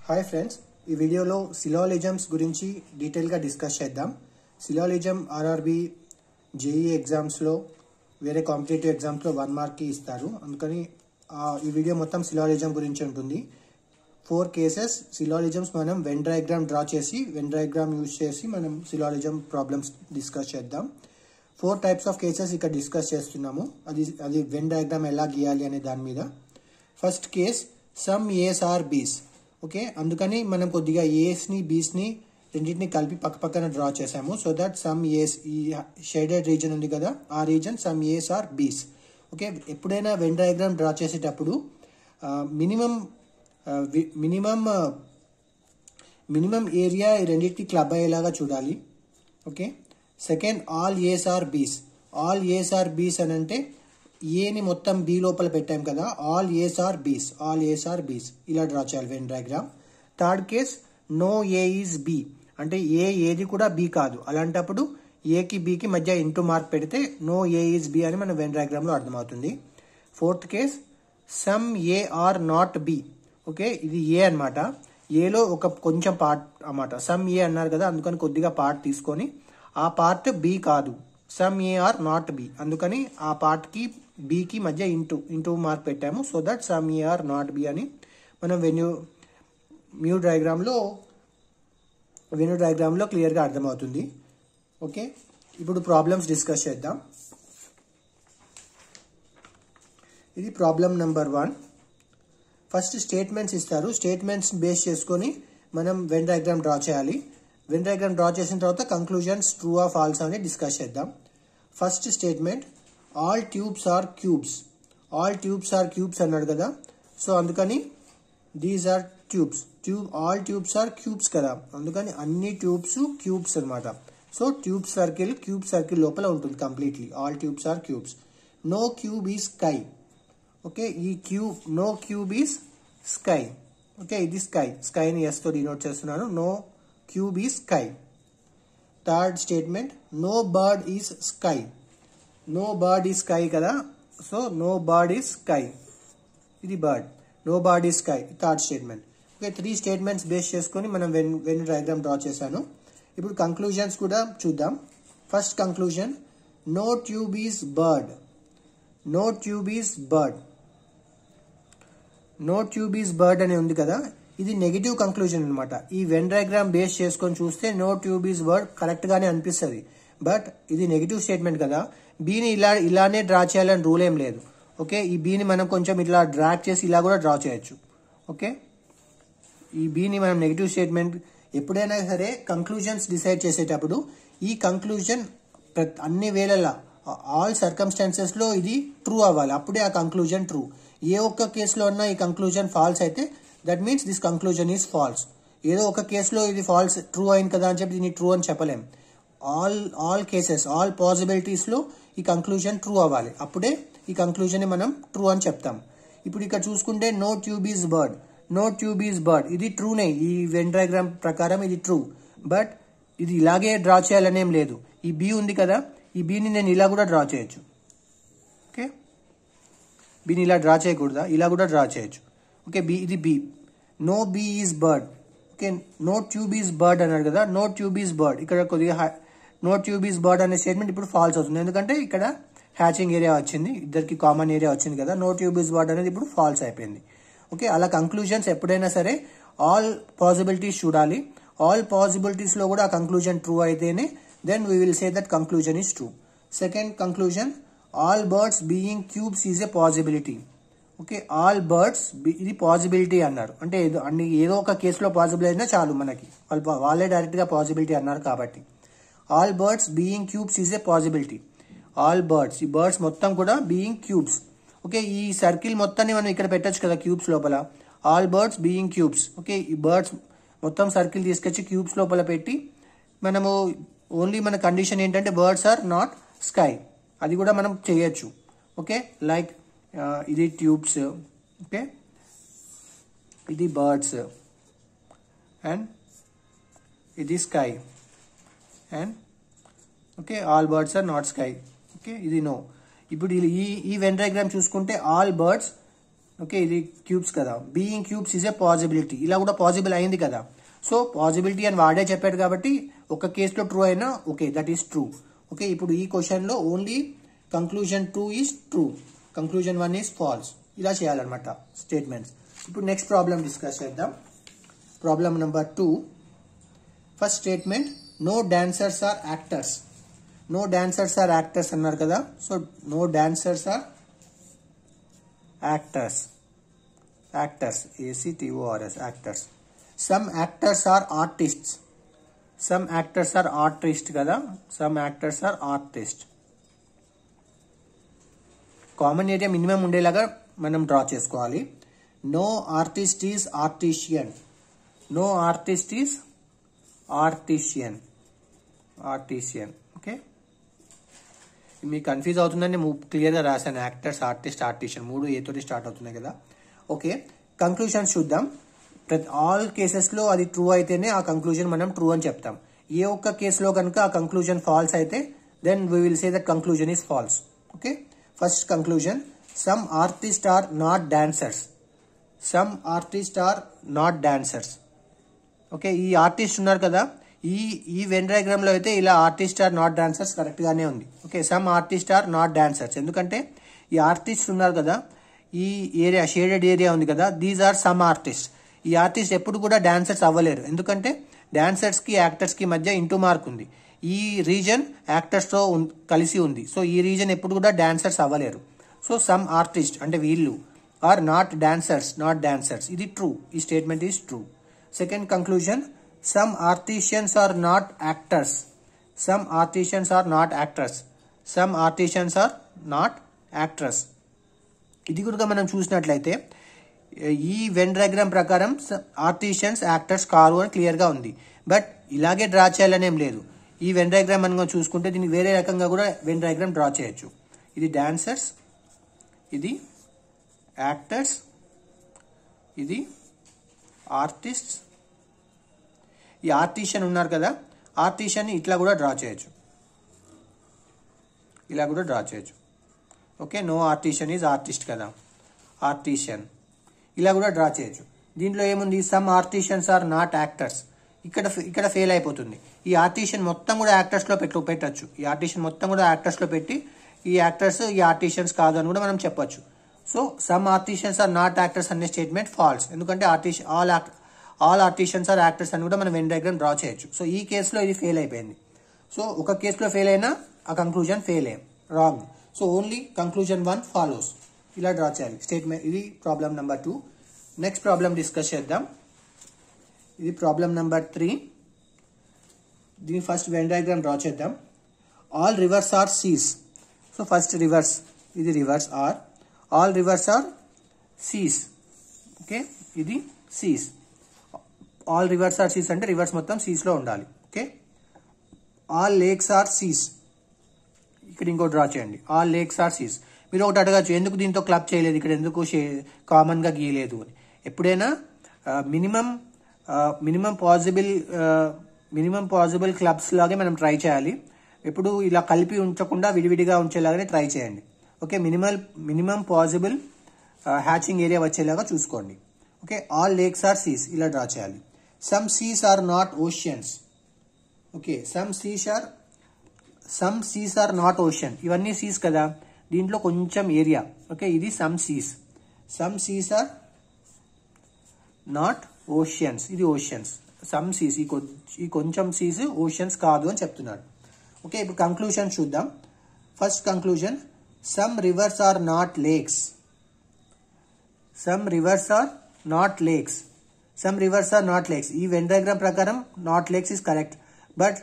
Hi friends, ఈ వీడియోలో సిలాజిజమ్స్ గురించి డీటెయిల్గా డిస్కస్ చేద్దాం. సిలాజిజం ఆర్ఆర్బి జేఈ ఎగ్జామ్స్లో వేరే కాంపిటేటివ్ ఎగ్జామ్స్లో 1 మార్క్కి ఇస్తారు. అందుకని ఈ వీడియో మొత్తం సిలాజిజం గురించి ఉంటుంది. 4 కేసెస్ సిలాజిజమ్స్ మనం వెన్ డయాగ్రామ్ డ్రా చేసి వెన్ డయాగ్రామ్ యూజ్ చేసి మనం సిలాజిజం ప్రాబ్లమ్స్ డిస్కస్ చేద్దాం. 4 టైప్స్ ఆఫ్ కేసెస్ ఇక్కడ డిస్కస్ చేస్తున్నాము. అది వెన్ డయాగ్రామ్ ఎలా గీయాలి అనే దాని మీద. First case some A's are B's. Okay, అందుకని మనం కొద్దిగా ఏస్ని బీస్ని రెండింటిని కలిపి పక్కన డ్రా చేసాము. సో దట్ సమ్ ఏస్, ఈ షేడెడ్ రీజన్ ఉంది కదా, ఆ reason some A's are B's. Okay, ఎప్పుడైనా వెన్ డయాగ్రామ్ డ్రా చేసేటప్పుడు మినిమం ఏరియా ఈ రెండింటికి క్లబ్ అయ్యేలాగా చూడాలి. Okay, second all A's are B's. All A's are B's అని అంటే ఏని మొత్తం బి లోపల పెట్టాం కదా, all A's are B's, all A's are B's ఇలా డ్రా చేయాలి Venn diagram. Third case no A is B, అంటే ఏది కూడా బి కాదు. అలాంటప్పుడు ఏకి బికి మధ్య ఇంటూ మార్క్ పెడితే నో ఏ ఈజ్ బి అని మన వెన్ డయాగ్రామ్ లో అర్థమవుతుంది. Fourth case some A are not B. Okay, ఇది ఏ అనమాట. ఏలో ఒక కొంచెం పార్ట్ అన్నమాట. సమ్ ఏ అన్నారు కదా, అందుకని కొద్దిగా పార్ట్ తీసుకొని ఆ పార్ట్ బి కాదు, some A are not B, అందుకని ఆ పార్ట్ కి బికి మధ్య ఇంటూ మార్క్ పెట్టాము. So that some A are not B అని మనం వెన్యూ డయాగ్రామ్ లో క్లియర్ గా అర్థమవుతుంది. ఓకే, ఇప్పుడు ప్రాబ్లమ్స్ డిస్కస్ చేద్దాం. ఇది ప్రాబ్లం నెంబర్ 1. ఫస్ట్ స్టేట్మెంట్స్ ఇస్తారు. స్టేట్మెంట్స్ బేస్ చేసుకొని మనం వెన్ డయాగ్రామ్ డ్రా చేయాలి. వెన్ డయాగ్రామ్ డ్రా చేసిన తర్వాత కంక్లూజన్స్ ట్రూ ఆర్ ఫాల్స్ అని డిస్కస్ చేద్దాం. First statement all tubes are cubes. All tubes are cubes అన్నాడు కదా, సో అందుకని these are tubes. All tubes are cubes కదా, అందుకని అన్ని ట్యూబ్స్ క్యూబ్స్ అనమాట. సో క్యూబ్ సర్కిల్ లోపల ఉంటుంది completely. All tubes are cubes. No cube is sky. Okay, ఈ no cube is sky. Okay, ఇది స్కైని ఎస్ తో డినోట్ చేస్తున్నాను. No cube is sky. Third statement no bird is sky. No bird is sky కదా, so no bird is sky, ఇది bird. No bird is sky third statement. Okay, 3 statements base చేసుకొని మనం Venn diagram draw చేశాను. ఇప్పుడు conclusions కూడా చూద్దాం. First conclusion no tube is bird. No tube is bird. No tube is bird అని ఉంది కదా, ఇది నెగిటివ్ కంక్లూజన్ అనమాట. ఈ వెన్ డయాగ్రామ్ బేస్ చేసుకొని చూస్తే no tube is bird correct గానే అనిపిస్తుంది. బట్ ఇది నెగిటివ్ స్టేట్మెంట్ కదా, బీని ఇలానే డ్రా చేయాలని రూల్ ఏం లేదు. ఓకే, ఈ బీని మనం కొంచెం ఇట్లా డ్రాగ్ చేసి ఇలా కూడా డ్రా చేయొచ్చు. ఓకే, ఈ బీని మనం నెగిటివ్ స్టేట్మెంట్ ఎప్పుడైనా సరే కంక్లూజన్స్ డిసైడ్ చేసేటప్పుడు ఈ కంక్లూజన్ అన్ని వేళలా ఆల్ సర్కమ్స్టాన్సెస్ లో ఇది ట్రూ అవ్వాలి, అప్పుడే ఆ కంక్లూజన్ ట్రూ. ఏ ఒక్క కేసులో అన్నా ఈ కంక్లూజన్ ఫాల్స్ అయితే that means this conclusion is false. ఏదో ఒక కేసులో ఇది ఫాల్స్ ట్రూ అయింది కదా అని చెప్పి దీన్ని ట్రూ అని చెప్పలేం. ఆల్ కేసెస్, ఆల్ పాసిబిలిటీస్ లో ఈ కంక్లూజన్ ట్రూ అవ్వాలి, అప్పుడే ఈ కంక్లూజన్ మనం ట్రూ అని చెప్తాం. ఇప్పుడు ఇక్కడ చూసుకుంటే no tube is bird. No tube is bird ఇది ట్రూనే, ఈ వెన్ డయాగ్రామ్ ప్రకారం ఇది ట్రూ. బట్ ఇది ఇలాగే డ్రా చేయాలనేం లేదు. ఈ బి ఉంది కదా, ఈ బీని నేను ఇలా కూడా డ్రా చేయొచ్చు. ఓకే, బీని ఇలా డ్రా చేయకూడదా, ఇలా కూడా డ్రా చేయొచ్చు. ఓకే, ఇది B. No B is bird. Okay, no tube is bird అన్నాడు కదా, నో ట్యూబ్ ఈజ్ బర్డ్. ఇక్కడ కొద్దిగా నో ట్యూబ్ ఈజ్ బర్డ్ అనే స్టేట్మెంట్ ఇప్పుడు ఫాల్స్ అవుతుంది, ఎందుకంటే ఇక్కడ హ్యాచింగ్ ఏరియా వచ్చింది, ఇద్దరికి కామన్ ఏరియా వచ్చింది కదా. నో ట్యూబ్ ఈజ్ బర్డ్ అనేది ఇప్పుడు ఫాల్స్ అయిపోయింది. ఓకే, అలా కంక్లూజన్స్ ఎప్పుడైనా సరే ఆల్ పాసిబిలిటీస్ చూడాలి. ఆల్ పాసిబిలిటీస్ లో కూడా ఆ కంక్లూజన్ ట్రూ అయితేనే then we will say that conclusion is true. Second conclusion all birds being cubes is a possibility. Okay, all birds ఇది పాసిబిలిటీ అన్నారు, అంటే ఏదో ఒక కేసులో పాసిబుల్ అయినా చాలు మనకి, వాళ్ళే డైరెక్ట్ గా పాసిబిలిటీ అన్నారు కాబట్టి. All birds being cubes is a possibility. All birds, ఈ బర్డ్స్ మొత్తం కూడా బీయింగ్ క్యూబ్స్. ఓకే, ఈ సర్కిల్ మొత్తాన్ని మనం ఇక్కడ పెట్టచ్చు కదా క్యూబ్స్ లోపల. All birds being cubes. Okay, ఈ బర్డ్స్ మొత్తం సర్కిల్ తీసుకొచ్చి క్యూబ్స్ లోపల పెట్టి మనము ఓన్లీ మన కండిషన్ ఏంటంటే బర్డ్స్ ఆర్ నాట్ స్కై, అది కూడా మనం చేయొచ్చు. ఓకే, లైక్ ఇది ట్యూబ్స్, ఓకే, ఇది బర్డ్స్ అండ్ ఇది sky and okay all birds are not sky. Okay, ఇది నో. ఇప్పుడు ఈ వెన్ డయాగ్రామ్ చూసుకుంటే ఆల్ బర్డ్స్ ఓకే, ఇది క్యూబ్స్ కదా, being cubes is a possibility, ఇలా కూడా పాసిబుల్ అయింది కదా. సో పాసిబిలిటీ అని వాడే చెప్పాడు కాబట్టి ఒక కేసులో ట్రూ అయినా okay, that is true. Okay, ఇప్పుడు ఈ క్వశ్చన్లో only conclusion 2 is true, conclusion 1 is false, ఇలా చేయాలన్నమాట స్టేట్మెంట్స్. ఇప్పుడు నెక్స్ట్ ప్రాబ్లం డిస్కస్ చేద్దాం. Problem number 2. First statement, no dancers are actors. No dancers are actors అన్నారు కదా. So no dancers are actors, actors ACTORS, actors. Some actors are artists. Some actors are artist కదా, some actors are artist. Common area minimum ఉండేలాగా మనం draw చేసుకోవాలి. No artist is artisan. No artist is artisan, artisan. Okay, మీకు confuse అవుతుందని నేను క్లియర్గా రాశాను. Actors, artist, artisan 3 ఏతోటి స్టార్ట్ అవుతున్నాయి కదా. ఓకే, కంక్లూషన్స్ చూద్దాం. ఆల్ కేసెస్లో అది ట్రూ అయితేనే ఆ కంక్లూజన్ మనం ట్రూ అని చెప్తాం. ఏ ఒక్క కేసులో కనుక ఆ కంక్లూజన్ ఫాల్స్ అయితే then we will say that conclusion is false. Okay, first conclusion, some artist are not dancers. Some artist are not dancers. Okay, ఈ ఆర్టిస్ట్ ఉన్నారు కదా, ఈ వెన్ డయాగ్రామ్ లో అయితే ఇలా artist are not dancers correct గానే ఉంది. Okay, some artist are not dancers, ఎందుకంటే ఈ ఆర్టిస్ట్ ఉన్నారు కదా, ఈ ఏరియా షేడెడ్ ఏరియా ఉంది కదా, దీస్ ఆర్ సమ్ ఆర్టిస్ట్. ఈ ఆర్టిస్ట్ ఎప్పుడు కూడా డాన్సర్స్ అవ్వలేరు, ఎందుకంటే డాన్సర్స్ కి యాక్టర్స్ కి మధ్య ఇంటూ మార్క్ ఉంది. ఈ రీజన్ యాక్టర్స్ తో కలిసి ఉంది. సో ఈ రీజన్ ఎప్పుడు కూడా డాన్సర్స్ అవ్వలేరు. సో సమ్ ఆర్టిస్ట్ అంటే వీళ్ళు are not dancers, not dancers, ఇది ట్రూ. ఈ statement is true. Second conclusion, some artisans are not actors. Some artisans are not actors. Some artisans are not actors. ఇది కూడా మనం చూసినట్లయితే ఈ వెన్ డయాగ్రామ్ ప్రకారం ఆర్టిషియన్స్ యాక్టర్స్ కారు అని క్లియర్గా ఉంది. బట్ ఇలాగే డ్రా చేయాలనేం లేదు. ఈ వెన్ డయాగ్రామ్ మనం చూసుకుంటే దీన్ని వేరే రకంగా కూడా వెన్ డయాగ్రామ్ డ్రా చేయొచ్చు. ఇది డాన్సర్స్, ఇది యాక్టర్స్, ఇది ఆర్టిస్ట్. ఈ ఆర్టిషియన్ ఉన్నారు కదా, ఆర్టిషియన్ ఇట్లా కూడా డ్రా చేయొచ్చు, ఇలా కూడా డ్రా చేయొచ్చు. Okay, no artisan is artist కదా, ఆర్టిషియన్ ఇలా కూడా డ్రా చేయొచ్చు. దీంట్లో ఏముంది, some artisans are not actors, ఇక్కడ ఫెయిల్ అయిపోతుంది. ఈ ఆర్టిషియన్ మొత్తం కూడా యాక్టర్స్లో పెట్టచ్చు. ఈ ఆర్టిషియన్ మొత్తం కూడా యాక్టర్స్లో పెట్టి ఈ యాక్టర్స్ ఈ ఆర్టిషియన్స్ కాదు అని కూడా మనం చెప్పొచ్చు. So some artisans are not actors అనే స్టేట్మెంట్ ఫాల్స్, ఎందుకంటే ఆల్ ఆర్టిషియన్స్ ఆర్ యాక్టర్స్ అని కూడా మనం వెన్ డయాగ్రామ్ డ్రా చేయొచ్చు. సో ఈ కేసులో ఇది ఫెయిల్ అయిపోయింది. సో ఒక కేసులో ఫెయిల్ అయినా ఆ కంక్లూజన్ ఫెయిల్ అయ్యాం, wrong. So only conclusion 1 follows, ఇలా డ్రా చేయాలి స్టేట్మెంట్. ఇది problem number 2. Next problem discuss చేద్దాం. ఇది ప్రాబ్లం నెంబర్ 3. దీని ఫస్ట్ వెన్ డయాగ్రామ్ డ్రా చేద్దాం. All rivers are seas. So first rivers, ఇది rivers are, all rivers are seas. Okay, ఇది seas. All rivers are seas అంటే rivers మొత్తం seas లో ఉండాలి. Okay, all lakes are seas. ఇక్కడ ఇంకో డ్రా చేయండి, ఆల్ లేక్స్ ఆర్ సీస్. మీరు ఒకటి అడగచ్చు, ఎందుకు దీంతో క్లబ్ చేయలేదు, ఇక్కడ ఎందుకు కామన్ గా గీయలేదు అని. ఎప్పుడైనా మినిమం పాసిబుల్ క్లబ్స్ లాగే మనం ట్రై చేయాలి. ఎప్పుడు ఇలా కలిపి ఉంచకుండా విడివిడిగా ఉంచేలాగానే ట్రై చేయండి. Okay, minimum possible hatching area వచ్చేలాగా చూసుకోండి. Okay, all lakes are seas ఇలా డ్రా చేయాలి. Some seas are not oceans. Okay, some seas are not ocean. ఇవన్నీ సీస్ కదా, దీంట్లో కొంచెం ఏరియా. ఓకే, ఇది some seas are not oceans, ఇది ఓషియన్స్. సమ్ సీస్, ఈ కొంచెం సీస్ ఓషియన్స్ కాదు అని చెప్తున్నాడు. ఓకే, ఇప్పుడు కంక్లూజన్ చూద్దాం. First conclusion, some rivers are not lakes. Some rivers are not lakes. Some rivers are not lakes. ఈ వెన్ డయాగ్రామ్ ప్రకారం not lakes is correct. But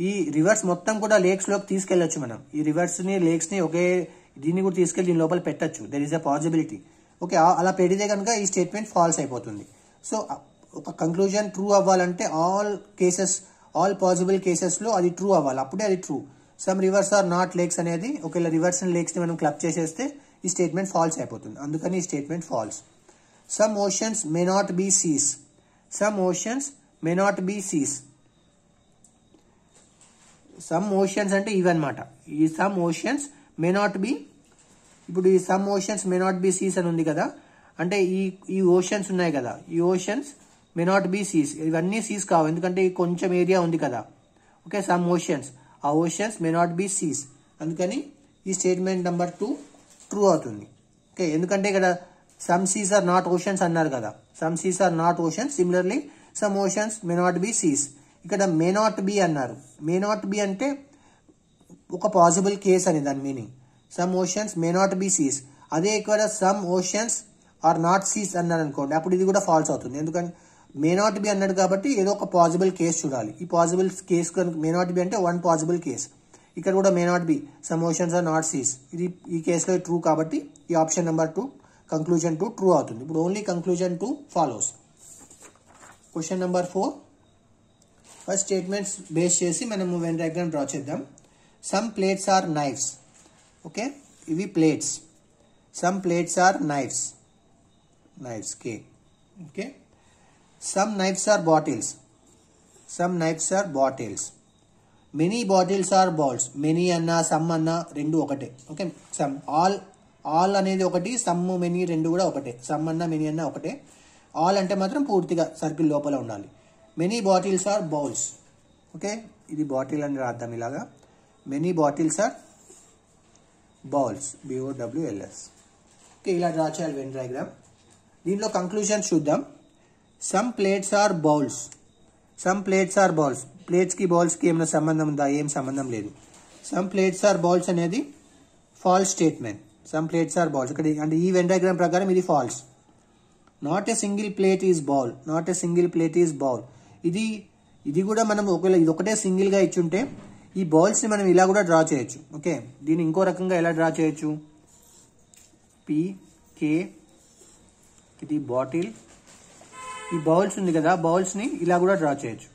ఈ రివర్స్ మొత్తం కూడా లేక్స్ లోకి తీసుకెళ్లొచ్చు మనం. ఈ రివర్స్ ని లేక్స్ ని ఒకే దీన్ని కూడా తీసుకెళ్లి దీని లోపల పెట్టచ్చు. There is a possibility. Okay, అలా పెడితే కనుక ఈ స్టేట్మెంట్ ఫాల్స్ అయిపోతుంది. సో ఒక కంక్లూజన్ ట్రూ అవ్వాలంటే ఆల్ పాసిబుల్ కేసెస్ లో అది ట్రూ అవ్వాలి, అప్పుడే అది true. Some rivers are not lakes అనేది ఒకవేళ రివర్స్ లేక్స్ ని మనం క్లబ్ చేసేస్తే ఈ స్టేట్మెంట్ ఫాల్స్ అయిపోతుంది. అందుకని ఈ statement false. Some oceans may not be seas. Some oceans may not be seas. Some oceans అంటే ఇవన్నమాట. ఈ some oceans may not be, ఇప్పుడు ఈ some oceans may not be seas అని ఉంది కదా, అంటే ఈ ఓషన్స్ ఉన్నాయి కదా, ఈ oceans may not be seas, ఇవన్నీ సీస్ కావు ఎందుకంటే ఈ కొంచెం ఏరియా ఉంది కదా. ఓకే, సమ్ ఓషన్స్, ఆ oceans may not be seas, అందుకని ఈ స్టేట్మెంట్ నెంబర్ 2 ట్రూ అవుతుంది. ఓకే, ఎందుకంటే ఇక్కడ some seas are not oceans అన్నారు కదా, some seas are not oceans, similarly some oceans may not be seas. ఇక్కడ మే నాట్ బి అన్నారు, మే నాట్ బి అంటే ఒక పాసిబుల్ కేస్ అని దాని meaning. Some oceans may not be seas. అదే ఇక్కడ some oceans are not seas అన్నారు అనుకోండి, అప్పుడు ఇది కూడా ఫాల్స్ అవుతుంది. ఎందుకంటే మే నాట్ బి అన్నాడు కాబట్టి ఏదో ఒక పాసిబుల్ కేస్ చూడాలి. ఈ possible case may not be అంటే వన్ పాసిబుల్ కేస్, ఇక్కడ కూడా may not be some oceans are not seas, ఇది ఈ కేసులో ట్రూ కాబట్టి ఈ ఆప్షన్ నెంబర్ 2 కంక్లూజన్ 2 ట్రూ అవుతుంది. ఇప్పుడు only conclusion 2 follows. Question number 4, first statements base చేసి మనము వెన్ డయాగ్రామ్ డ్రా చేద్దాం. Some plates are knives. Okay, ఇవి plates. Some plates are knives, knives కే. Okay, some knives are bottles. Some knives are bottles. Many bottles are balls. Many అన్నా some అన్నా రెండు ఒకటే. Okay, some all అనేది ఒకటి, some many రెండు కూడా ఒకటే. సమ్ అన్నా మెనీ అన్నా ఒకటే. ఆల్ అంటే మాత్రం పూర్తిగా సర్కిల్ లోపల ఉండాలి. Many bottles are bowls. Okay, ఇది బాటిల్ అని రాద్దాం ఇలాగా. Many bottles are bowls, BOWLS. Okay, ఇలా డ్రా చేయాలి వెన్ డయాగ్రామ్. దీనిలో కంక్లూజన్ చూద్దాం. Some plates are bowls. Some plates are bowls. ప్లేట్స్కి బౌల్స్కి ఏమైనా సంబంధం ఉందా? ఏం సంబంధం లేదు. సమ్ ప్లేట్స్ ఆర్ బౌల్స్ అనేది false statement. Some plates are bowls ఇక్కడ అంటే ఈ వెన్ డయాగ్రామ్ ప్రకారం ఇది false. Not a single plate is bowl. Not a single plate is bowl. ఇది కూడా మనం ఒకవేళ ఇది ఒకటే సింగిల్ గా ఇచ్చుంటే ఈ బౌల్స్ ని మనం ఇలా కూడా డ్రా చేయొచ్చు. ఓకే, దీన్ని ఇంకో రకంగా ఎలా డ్రా చేయొచ్చు? PK, ఇది బాటిల్, ఈ బౌల్స్ ఉంది కదా, బౌల్స్ ని ఇలా కూడా డ్రా చేయొచ్చు.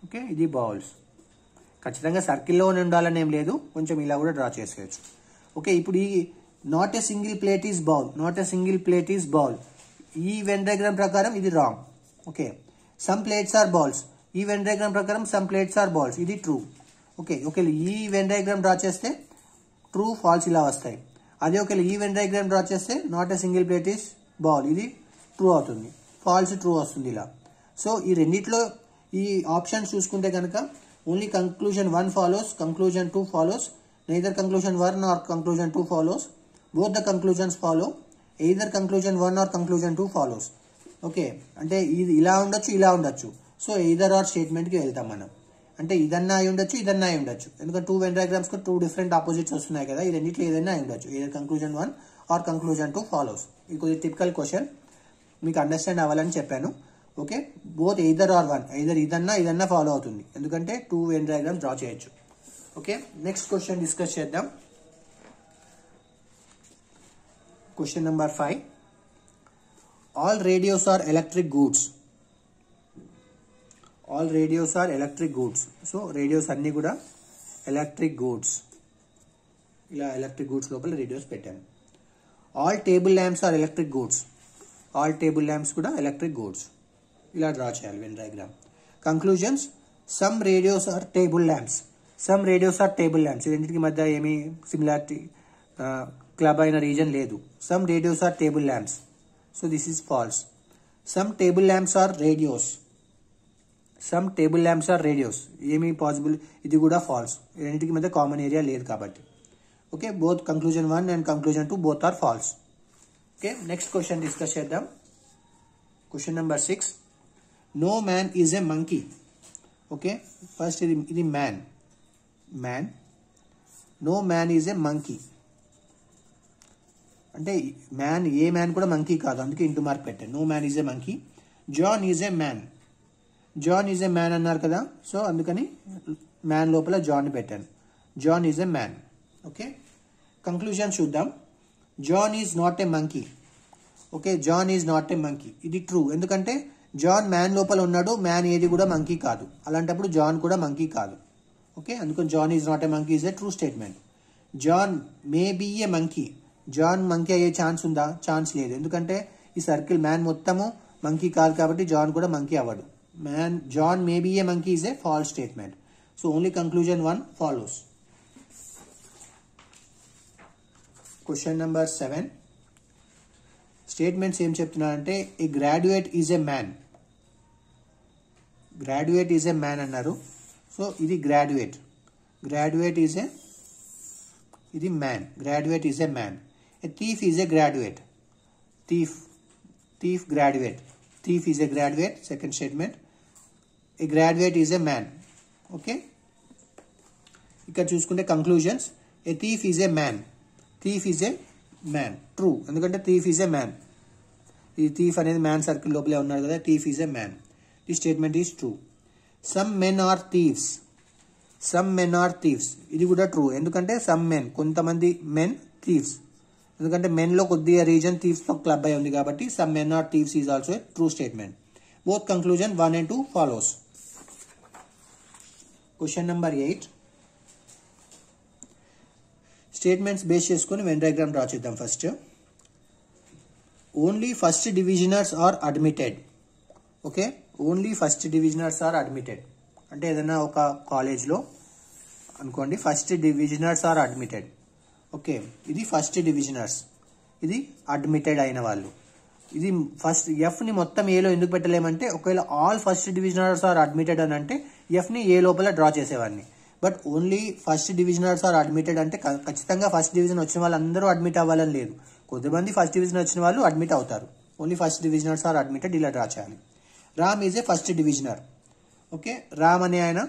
ఓకే, ఇది బౌల్స్. ఖచ్చితంగా సర్కిల్లోనే ఉండాలని ఏం లేదు, కొంచెం ఇలా కూడా డ్రా చేసేయచ్చు. ఓకే, ఇప్పుడు ఈ not a single plate is bowl, not a single plate is bowl, ఈ వెన్ డయాగ్రామ్ ప్రకారం ఇది wrong. Okay, some plates are bowls, ఈ వెన్ డయాగ్రామ్ ప్రకారం సమ్ ప్లేట్స్ ఆర్ బౌల్స్, ఇది ట్రూ. ఓకే, ఒకవేళ ఈ వెన్ డయాగ్రామ్ డ్రా చేస్తే true false ఇలా వస్తాయి. అదే ఒకవేళ ఈ వెన్ డయాగ్రామ్ డ్రా చేస్తే not a single plate is bowl, ఇది ట్రూ అవుతుంది, ఫాల్స్ ట్రూ వస్తుంది ఇలా. సో ఈ రెండిట్లో ఈ ఆప్షన్స్ చూసుకుంటే కనుక only conclusion 1 follows, conclusion 2 follows, neither conclusion 1 or conclusion 2 follows, both the conclusions follow, either conclusion 1 or conclusion 2 follows. Okay, అంటే ఇది ఇలా ఉండొచ్చు, ఇలా ఉండొచ్చు. సో ఎయిదర్ ఆర్ స్టేట్మెంట్కి వెళ్తాం మనం. అంటే ఇదన్నా అయి ఉండొచ్చు, ఇదన్నా అయి ఉండొచ్చు. ఎందుకంటే 2 వెన్ డయాగ్రామ్స్ కు 2 డిఫరెంట్ ఆపోజిట్స్ వస్తున్నాయి కదా, ఈ రెండిట్లో ఏదైనా అయి ఉండొచ్చు. Either conclusion 1 or conclusion 2 follows. ఇది కొద్దిగా టిపికల్ క్వశ్చన్, మీకు అండర్స్టాండ్ అవ్వాలని చెప్పాను. Okay, both either or 1, either ఇదన్నా ఫాలో అవుతుంది, ఎందుకంటే 2 వెన్ డయాగ్రామ్స్ డ్రా చేయొచ్చు. ఓకే, నెక్స్ట్ క్వశ్చన్ డిస్కస్ చేద్దాం. Question number 5, all radios are electric goods. All radios are electric goods. So radios అన్ని కూడా ఎలక్ట్రిక్ గూడ్స్, ఇలా ఎలక్ట్రిక్ గూడ్స్ లోపల radios పెట్టాను. All table lamps are electric goods. All table lamps కూడా electric goods, ఇలా draw చేయాలి Venn diagram. Conclusions, some radios are table lamps. Some radios are table lamps, ఈ రెండింటికి మధ్య ఏమీ సిమిలారిటీ క్లబ్ అయిన రీజన్ లేదు. Some radios are table lamps, so this is false. Some table lamps are radios. Some table lamps are radios, ఏమీ possible, ఇది కూడా false, రెండింటికి మధ్య కామన్ ఏరియా లేదు కాబట్టి. Okay, both conclusion 1 and conclusion 2 both are falls. Okay, next question discuss చేద్దాం. Question number 6, no man is a monkey. Okay, first ఇది man. No man is a monkey అంటే man, ఏ man కూడా monkey కాదు, అందుకే into mark పెట్టాను. No man is a monkey. John is a man. John is a man అన్నారు కదా, so అందుకని మ్యాన్ లోపల జాన్ పెట్టాను. John is a man. Okay, conclusion చూద్దాం. John is not a monkey. Okay, John is not a monkey, ఇది true. ఎందుకంటే John man లోపల ఉన్నాడు, మ్యాన్ ఏది కూడా మంకీ కాదు, అలాంటప్పుడు జాన్ కూడా మంకీ కాదు. ఓకే, అందుకని John is not a monkey is a true statement. John may be a monkey. John monkey అయ్యే ఛాన్స్ ఉందా? ఛాన్స్ లేదు, ఎందుకంటే ఈ సర్కిల్ మ్యాన్ మొత్తము మంకీ కాదు కాబట్టి జాన్ కూడా మంకీ అవ్వడు. John may be a monkey is a false statement. So only conclusion 1 follows. Question number 7, statements ఏం చెప్తున్నారంటే a graduate is a man. Graduate is a man అన్నారు. సో ఇది graduate. Graduate is a, ఇది man. Graduate is a man. A thief is a graduate. Thief graduate. Thief is a graduate. Second statement. A graduate is a man. Okay, ఇక్కడ చూసుకుంటే conclusions. A thief is a man. Thief is a man. True, ఎందుకంటే thief is a man. ఈ thief అనేది man circle లోపలే ఉన్నారు కదా. Thief is a man. The statement is true. Some men are thieves. Some men are thieves, ఇది కూడా true. ఎందుకంటే some men, కొంతమంది మెన్ థీవ్స్. ఎందుకంటే మెన్ లో కొద్దిగా రీజన్ థీవ్స్ తో క్లబ్ అయి ఉంది కాబట్టి some men are thieves is also a true statement. Both conclusion 1 and 2 follows. Question number 8. Statements base చేసుకొని వెన్ డయాగ్రామ్ డ్రా చేద్దాం. First, only first divisioners are admitted. Okay, only first divisioners are admitted అంటే ఏదైనా ఒక కాలేజ్లో అనుకోండి, first divisioners are admitted. Okay, ఇది first divisioners, ఇది admitted అయిన వాళ్ళు. ఇది ఫస్ట్ ఎఫ్ని మొత్తం ఏలో ఎందుకు పెట్టలేమంటే, ఒకవేళ all first divisioners are admitted అని అంటే ఎఫ్ని ఏ లోపల డ్రా చేసేవాడిని. But only first divisioners are admitted అంటే ఖచ్చితంగా ఫస్ట్ డివిజన్ వచ్చిన వాళ్ళు అందరూ అడ్మిట్ అవ్వాలని లేదు. కొద్దిమంది ఫస్ట్ డివిజన్ వచ్చిన వాళ్ళు అడ్మిట్ అవుతారు. Only first divisioners are admitted ఇలా డ్రా చేయాలి. Ram is a first divisioner. Okay, Ram అనే ఆయన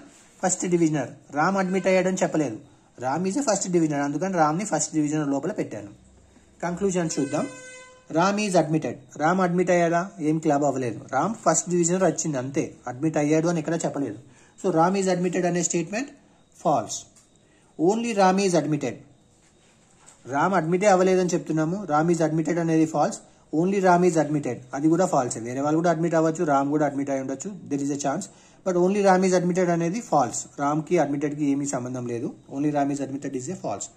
ఫస్ట్ డివిజనర్. రామ్ అడ్మిట్ అయ్యాడని చెప్పలేదు. Ram is a first divisioner, అందుకని రామ్ని ఫస్ట్ డివిజనర్ లోపల పెట్టాను. కంక్లూజన్ చూద్దాం. Ram is admitted. Ram admit అయ్యాడా? ఏం క్లబ్ అవ్వలేదు. రామ్ ఫస్ట్ డివిజనర్ వచ్చింది అంతే, అడ్మిట్ అయ్యాడు అని ఎక్కడ చెప్పలేదు. సో రామ్ ఈజ్ అడ్మిటెడ్ అనే statement false. Only Ram is admitted. Ram అడ్మిటే అవ్వలేదని చెప్తున్నాము. రామ్ ఈజ్ అడ్మిటెడ్ అనేది false. Only Ram is admitted, అది కూడా ఫాల్స్. వేరే వాళ్ళు కూడా అడ్మిట్ అవ్వచ్చు, రామ్ కూడా అడ్మిట్ అయి ఉండొచ్చు, there is a chance. But only Ram is admitted అనేది ఫాల్స్. రామ్కి అడ్మిటెడ్కి ఏమీ సంబంధం లేదు. Only Ram is admitted is a falls.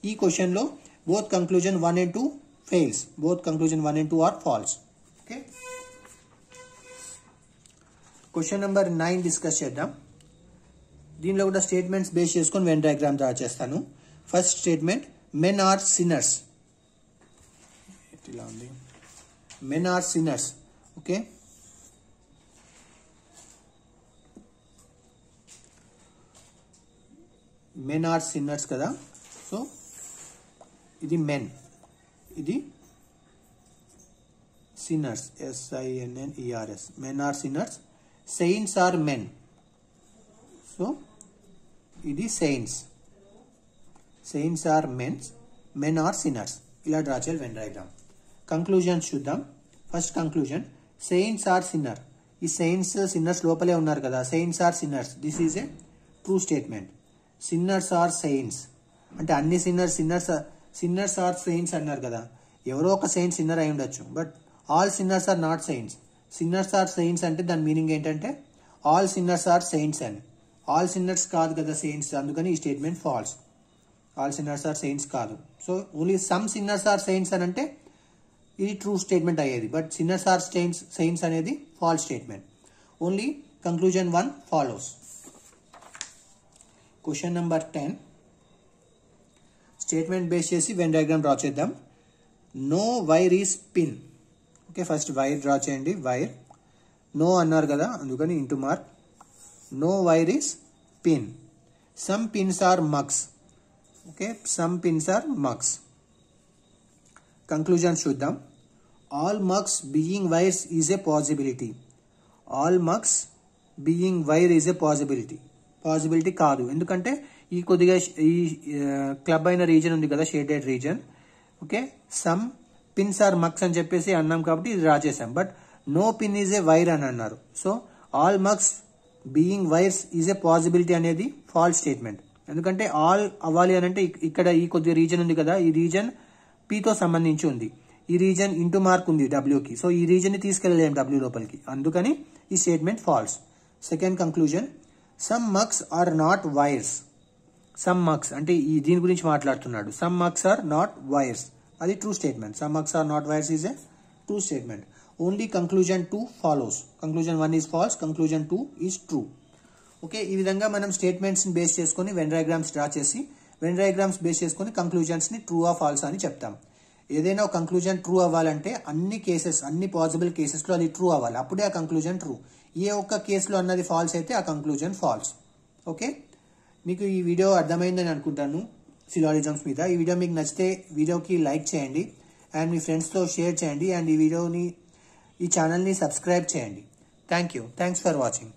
ఈ క్వశ్చన్లో both conclusion 1 and 2 fails. Both conclusion 1 and 2 are false. Okay. Question number 9 discuss చేద్దాం. దీనిలో కూడా స్టేట్మెంట్స్ బేస్ చేసుకొని వెన్ డయాగ్రామ్ డ్రా చేస్తాను. First statement, men are sinners. ఇలా ఉంది, men are sinners. Okay, men are sinners కదా. సో ఇది men, ఇది sinners, sinners. Men are sinners. Saints are men. So ఇది saints. Saints are men. Men are sinners. ఇలా draw చేయాలి Venn diagram. Conclusions చూద్దాం. First conclusion, saints are sinner. ఈ saints sinners లోపలే ఉన్నారు కదా. saints are sinners. This is a true statement. sinners are saints అంటే అన్ని sinners are saints అన్నారు కదా. ఎవరో ఒక సెయింట్ సిన్నర్ అయి ఉండొచ్చు, but all sinners are not saints. Sinners are saints అంటే దాని మీనింగ్ ఏంటంటే ఆల్ సిన్నర్స్ ఆర్ సెయింట్స్ అని. ఆల్ సిన్నర్స్ కాదు కదా సెయింట్స్, అందుకని ఈ statement false. All sinners are saints కాదు. So only some sinners are saints అని అంటే ఇది ట్రూ స్టేట్మెంట్ అయ్యేది. బట్ సిన్నర్స్ ఆర్ సెయింట్స్ అనేది false statement. Only conclusion 1 follows. Question number 10. Statement base చేసి వెన్ డయాగ్రామ్ డ్రా చేద్దాం. No wire is pin. Okay, first wire draw చేయండి. Wire, no అన్నారు కదా అందుకని into mark. No wire is pin. Some pins are mugs. Okay, some pins are mugs. Conclusion చూద్దాం. All mugs being wires is a possibility. All mugs being wire is a possibility. Possibility కాదు, ఎందుకంటే ఈ కొద్దిగా ఈ club అయిన region ఉంది కదా, shaded region. Okay, some pins are mugs అని చెప్పేసి అన్నాం కాబట్టి ఇది డ్రా చేసాం. But no pin is a wire అని అన్నారు. So all mugs being wires is a possibility అనేది ఫాల్స్ స్టేట్మెంట్. ఎందుకంటే ఆల్ అవ్వాలి అని అంటే ఇక్కడ ఈ కొద్ది రీజన్ ఉంది కదా, ఈ రీజన్ పీతో సంబంధించి ఉంది. ఈ రీజన్ ఇంటూ మార్క్ ఉంది డబ్ల్యూకి. సో ఈ రీజన్ ని తీసుకెళ్ళలేము డబ్ల్యూ లోపలికి, అందుకని ఈ statement false. Second conclusion, some mugs are not wires. Some mugs అంటే ఈ దీని గురించి మాట్లాడుతున్నాడు. Some mugs are not wires, అది true statement. Some mugs are not wires is a true statement. Only conclusion 2 follows. Conclusion 1 is false, conclusion 2 is true. Okay, ఈ విధంగా మనం statements ని బేస్ చేసుకుని వెన్ డయాగ్రామ్స్ డ్రా చేసి Venn diagrams base చేసుకుని conclusions ని true or false అని చెప్తాం. ఏదైనా ఒక కంక్లూజన్ ట్రూ అవ్వాలంటే అన్ని పాసిబుల్ కేసెస్లో అది ట్రూ అవ్వాలి, అప్పుడే ఆ కంక్లూజన్ ట్రూ. ఏ ఒక్క కేసులో అన్నది ఫాల్స్ అయితే ఆ కంక్లూజన్ ఫాల్స్. ఓకే, మీకు ఈ వీడియో అర్థమైందని అనుకుంటాను సిలాజిజమ్స్ మీద. ఈ వీడియో మీకు నచ్చితే వీడియోకి లైక్ చేయండి అండ్ మీ ఫ్రెండ్స్తో షేర్ చేయండి అండ్ ఈ ఛానల్ని సబ్స్క్రైబ్ చేయండి. Thanks for watching.